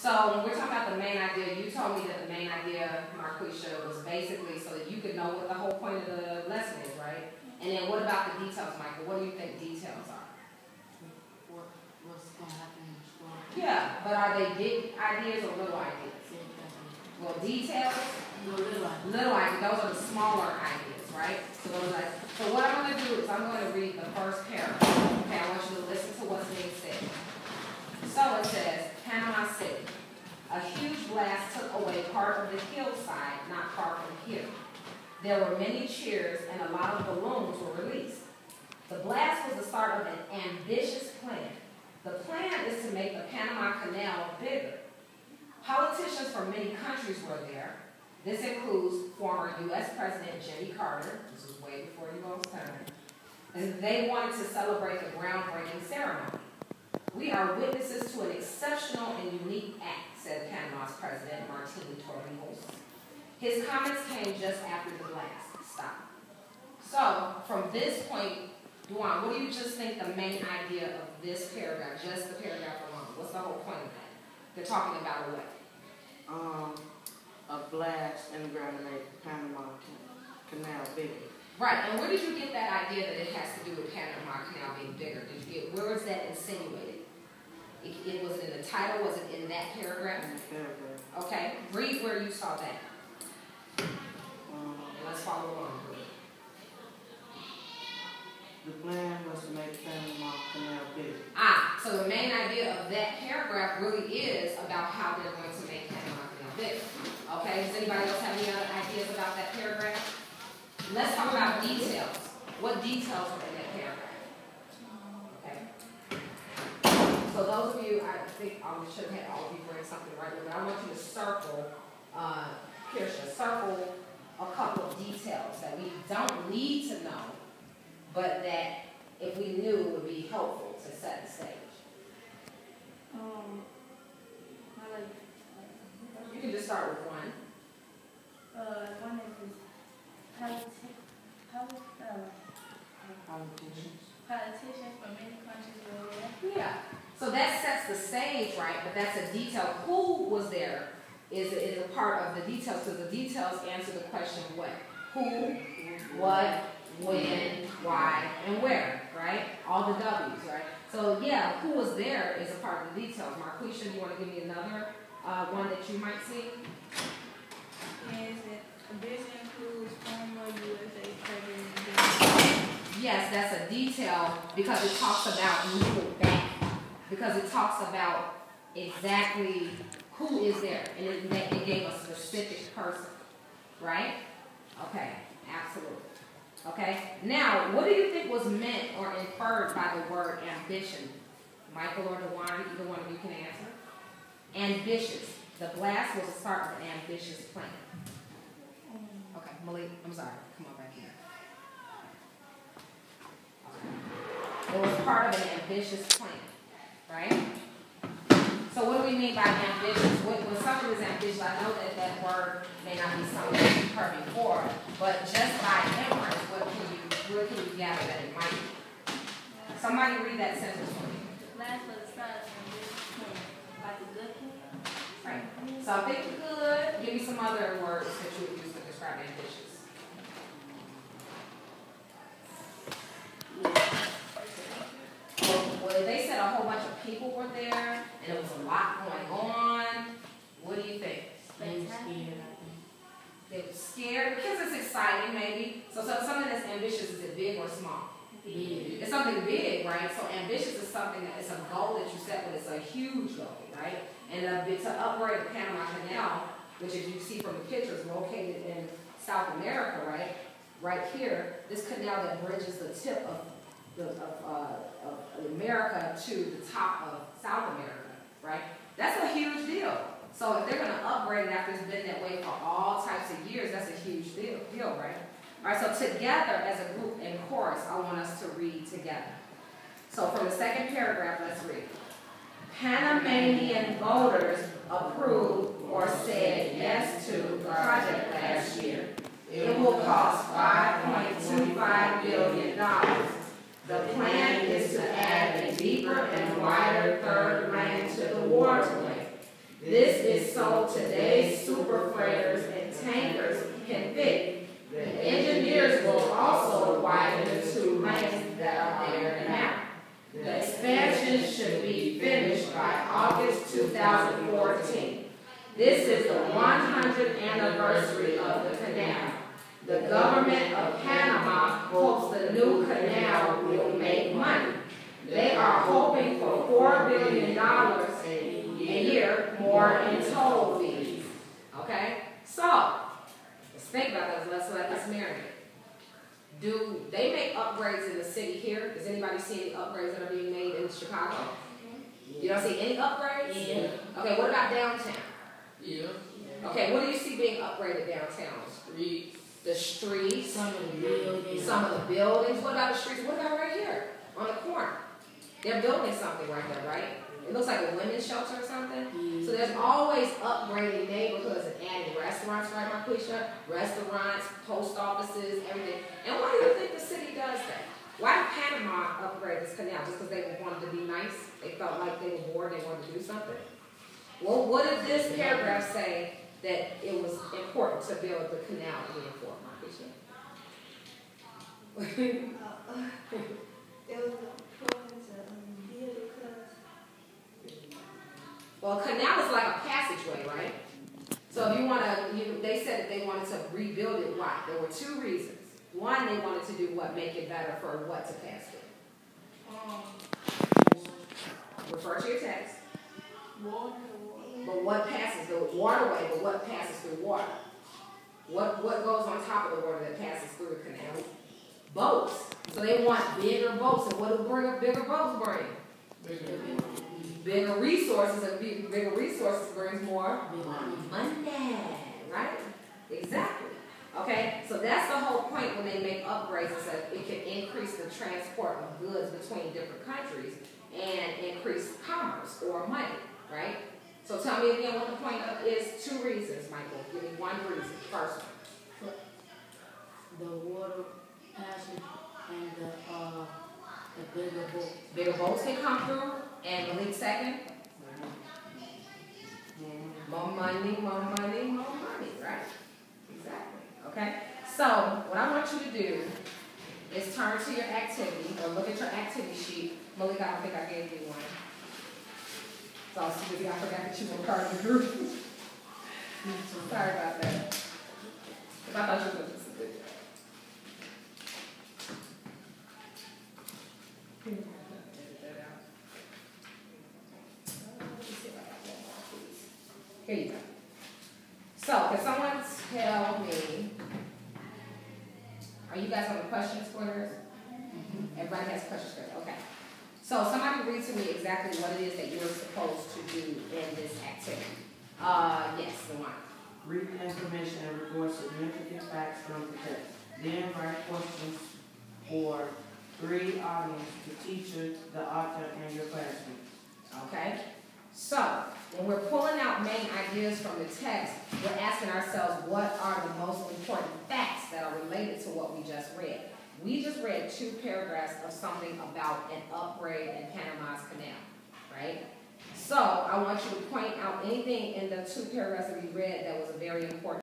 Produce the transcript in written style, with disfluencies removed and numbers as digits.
So when we're talking about the main idea, you told me that the main idea, Marquisha, was basically so that you could know what the whole point of the lesson is, right? And then what about the details, Michael? What do you think details are? What's going to happen in the school? Yeah, but are they big ideas or little ideas? Well, details, little ideas. Those are the smaller ideas, right? So what I'm going to do is I'm going to read the first paragraph. Okay, I want you to listen to what's being said. So it says, Panama City. A huge blast took away part of the hillside not far from here. There were many cheers and a lot of balloons were released. The blast was the start of an ambitious plan. The plan is to make the Panama Canal bigger. Politicians from many countries were there. This includes former U.S. President Jimmy Carter, this was way before you all's time, and they wanted to celebrate the groundbreaking ceremony. We are witnesses to an exceptional and unique act, said Panama's President Martin Torrijos. His comments came just after the blast. Stop. So, from this point, Duan, what do you just think the main idea of this paragraph, just the paragraph alone? What's the whole point of that? They're talking about what? A blast in the ground to make the Panama Canal bigger. Right, and where did you get that idea that it has to do with Panama Canal being bigger? Did you get, where was that insinuated? It was in the title, was it in that paragraph? In the paragraph. Okay, read where you saw that. Let's follow along. The plan was to make Panama Canal bigger. So the main idea of that paragraph really is about how they're going to make Panama Canal bigger. Okay, does anybody else have any other ideas about that paragraph? Let's talk about details. What details are in that paragraph? Okay. So those of you, I think I should have had all of you bring something right now, but I want you to circle, Kirsha, circle a couple of details that we don't need to know, but that if we knew would be helpful to set the stage. You can just start with one. One is politicians from many countries were there. Yeah. So that sets the stage, right? But that's a detail. Who was there is a part of the details. So the details answer the question what? Who, what, when, why, and where, right? All the W's, right? So yeah, who was there is a part of the details. Marquisha, do you want to give me another one that you might see? This includes former USA President. Yes, that's a detail because it talks about moving back. Because it talks about exactly who is there. And it gave a specific person. Right? Okay, absolutely. Okay, now, what do you think was meant or inferred by the word ambition? Michael or Dewan, either one of you can answer. Ambitious. The blast was the start of an ambitious plan. Okay, Malik, I'm sorry. Come on back here. Okay. It was part of an ambitious plan, right? So what do we mean by ambitious? When something is ambitious, I know that word may not be something that you've heard before, but just by inference, what can you gather that it might be? Somebody read that sentence for me. The blast was the start of an ambitious plan. Like a good plan? Right. Something good. Give me some other words that you would use to describe ambitious. Well, they said a whole bunch of people were there, and it was a lot going on. What do you think? They were scared, I think. They were scared because it's exciting, maybe. So something that's ambitious, is it big or small? Big. It's something big, right? So ambitious is something that it's a goal that you set, but it's a huge goal, right? And to upgrade the Panama Canal, which as you see from the pictures, located in South America, right? Right here, this canal that bridges the tip of America to the top of South America, right? That's a huge deal. So if they're going to upgrade it after it's been that way for all types of years, that's a huge deal, right? All right, so together as a group in chorus, I want us to read together. So from the second paragraph, let's read. Panamanian voters approved or said yes to the project last year. It will cost $5.25 billion. The plan is to add a deeper and wider third lane to the waterway. This so today's super freighters and tankers can fit. The engineers will also widen the two lanes that are there now. The expansion should be finished by August 2014. This is the 100th anniversary of the canal. The government of Panama hopes the new canal will make money. They are hoping for $4 billion a year more in toll fees. Okay? So, let's think about this. Let's let this marinate. Do they make upgrades in the city here? Does anybody see any upgrades that are being made in Chicago? You don't see any upgrades? Yeah. Okay, what about downtown? Yeah. Okay, what do you see being upgraded downtown? Streets. The streets. Some of the buildings. Some of the buildings. What about the streets? What about right here on the corner? They're building something right there, right? It looks like a women's shelter or something. Yeah. So there's always upgrading neighborhoods and adding restaurants, right, Marquisha? Restaurants, post offices, everything. And why do you think the city does that? Why did Panama upgrade this canal? Just because they wanted to be nice? They felt like they were bored, they wanted to do something? Well, what did this paragraph say that it was important to build the canal again for, Marquisha? It was important to build because Well, a canal is like a passageway, right? So if you want to, they said that they wanted to rebuild it. Why? There were two reasons. One, they wanted to do what? Make it better for what to pass through? Refer to your text. water. But what passes through waterway? But what passes through water? What goes on top of the water that passes through the canal? Boats. So they want bigger boats. And what do bigger boats bring? Bigger resources, and bigger resources brings more money, right? Exactly. Okay, so that's the whole point when they make upgrades, is that it can increase the transport of goods between different countries and increase commerce or money, right? So tell me again what the point of is. Two reasons, Michael. Give me one reason. First one. The water passage and the bigger boat. Bigger boats can come through, and Malik second. More money, more money, more money, right? Exactly. Okay? So, what I want you to do is turn to your activity, or look at your activity sheet. Malik, I don't think I gave you one. So, I was too busy, I forgot that you were part of the group. Sorry about that. Because I thought you were going to do some good job. Edit that out. Let me see if I got one more, please. Here you go. So, can someone tell me, are you guys on the question squares? Everybody has question squares. Okay. So, somebody read to me exactly what it is that you're supposed to do in this activity. Yes, the one. Read the information and record significant facts from the text. Then write questions for 3 audience, the teacher, the author, and your classmates. Okay? So, when we're pulling out main ideas from the text, we're asking ourselves, what are the most important facts that are related to what we just read? We just read 2 paragraphs of something about an upgrade in Panama's canal, right? So, I want you to point out anything in the 2 paragraphs that we read that was a very important